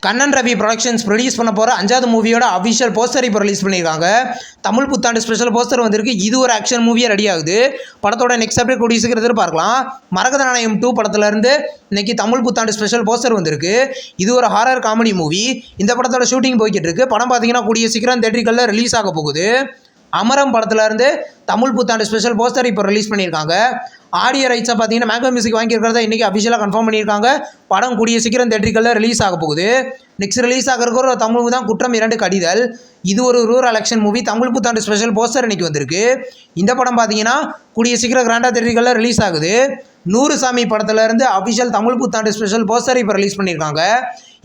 Kannan Ravi productions produce பண்ண போகிற 5வது மூவியோட அஃபிஷியல் போஸ்டர் இப்போ ரிலீஸ் பண்ணியிருக்காங்க. தமிழ் புத்தாண்டு ஸ்பெஷல் போஸ்டர் வந்திருக்கு. இது ஒரு ஆக்ஷன் மூவியாக ரெடி ஆகுது. படத்தோட நெக்ஸ்ட் அப்டேட் கூடிய சீக்கிரம் எதிர்பார்க்கலாம். மரகத நாணயம் 2 படத்துலேருந்து இன்னைக்கு தமிழ் புத்தாண்டு ஸ்பெஷல் போஸ்டர் வந்திருக்கு. இது ஒரு ஹாரர் காமெடி மூவி. இந்த படத்தோட ஷூட்டிங் போய்கிட்டு இருக்கு. படம் பார்த்தீங்கன்னா கூடிய சீக்கிரம் தியேட்டர்களில் ரிலீஸ் ஆக போகுது. அமரம் படத்துலேருந்து தமிழ் புத்தாண்டு ஸ்பெஷல் போஸ்டர் இப்போ ரிலீஸ் பண்ணியிருக்காங்க. ஆடியோ ரைட்ஸை பார்த்தீங்கன்னா மேங்கோ மியூசிக் வாங்கியிருக்கிறத இன்றைக்கி அஃபிஷியலாக கன்ஃபார்ம் பண்ணியிருக்காங்க. படம் கூடிய சீக்கிரம் தியேட்டர்களில் ரிலீஸ் ஆக போகுது. நெக்ஸ்ட் ரிலீஸ் ஆகிறதுக்கு ஒரு தமிழ் தான் குற்றம் 2 கடிதல். இது ஒரு ரூரல் ஆக்ஷன் மூவி. தமிழ் புத்தாண்டு ஸ்பெஷல் போஸ்டர் இன்றைக்கி வந்திருக்கு. இந்த படம் பார்த்தீங்கன்னா கூடிய சீக்கிரம் கிராண்டாக தியேட்டர்களில் ரிலீஸ் ஆகுது. 100 சாமி படத்துலேருந்து அஃபிஷியல் தமிழ் புத்தாண்டு ஸ்பெஷல் போஸ்டர் இப்போ ரிலீஸ் பண்ணியிருக்காங்க.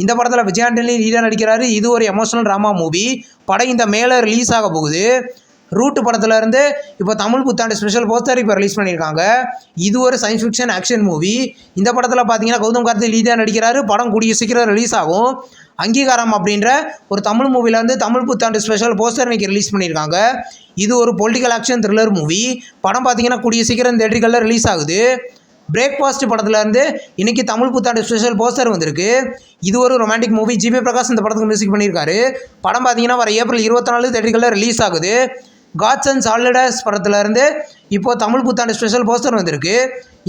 இந்த படத்தில் விஜய் ஆண்டனி லீடாக நடிக்கிறாரு. இது ஒரு எமோஷனல் ட்ராமா மூவி. படம் இந்த மேலே ரிலீஸ் ஆக போகுது. ரூட் படத்துலேருந்து இப்போ தமிழ் புத்தாண்டு ஸ்பெஷல் போஸ்டர் இப்போ ரிலீஸ் பண்ணியிருக்காங்க. இது ஒரு சயின்ஸ் ஃபிக்ஷன் ஆக்ஷன் மூவி. இந்த படத்தில் பார்த்தீங்கன்னா கௌதம் கார்த்திக் லீடாக நடிக்கிறாரு. படம் கூடிய சீக்கிரம் ரிலீஸ் ஆகும். அங்கீகாரம் அப்படின்ற ஒரு தமிழ் மூவிலேருந்து தமிழ் புத்தாண்டு ஸ்பெஷல் போஸ்டர் இன்றைக்கி ரிலீஸ் பண்ணியிருக்காங்க. இது ஒரு பொலிட்டிக்கல் ஆக்ஷன் த்ரில்லர் மூவி. படம் பார்த்தீங்கன்னா கூடிய சீக்கிரம் தியேட்டர்களில் ரிலீஸ் ஆகுது. பிரேக்ஃபாஸ்ட் படத்துலேருந்து இன்றைக்கி தமிழ் புத்தாண்டு ஸ்பெஷல் போஸ்டர் வந்திருக்கு. இது ஒரு ரொமான்டிக் மூவி. ஜிபி பிரகாஷ் இந்த படத்துக்கு மியூசிக் பண்ணியிருக்காரு. படம் பார்த்தீங்கன்னா வர ஏப்ரல் 24 தியேட்டர்களில் ரிலீஸ் ஆகுது. காட்ஸ் அண்ட் சாலிடஸ் படத்துலேருந்து இப்போது தமிழ் புத்தாண்டு ஸ்பெஷல் போஸ்டர் வந்திருக்கு.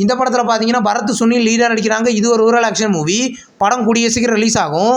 இந்த படத்தில் பார்த்தீங்கன்னா பரத் சுனில் லீடாக நடிக்கிறாங்க. இது ஒரு ரூரல் ஆக்ஷன் மூவி. படம் கூடிய சீக்கிரம் ரிலீஸ் ஆகும்.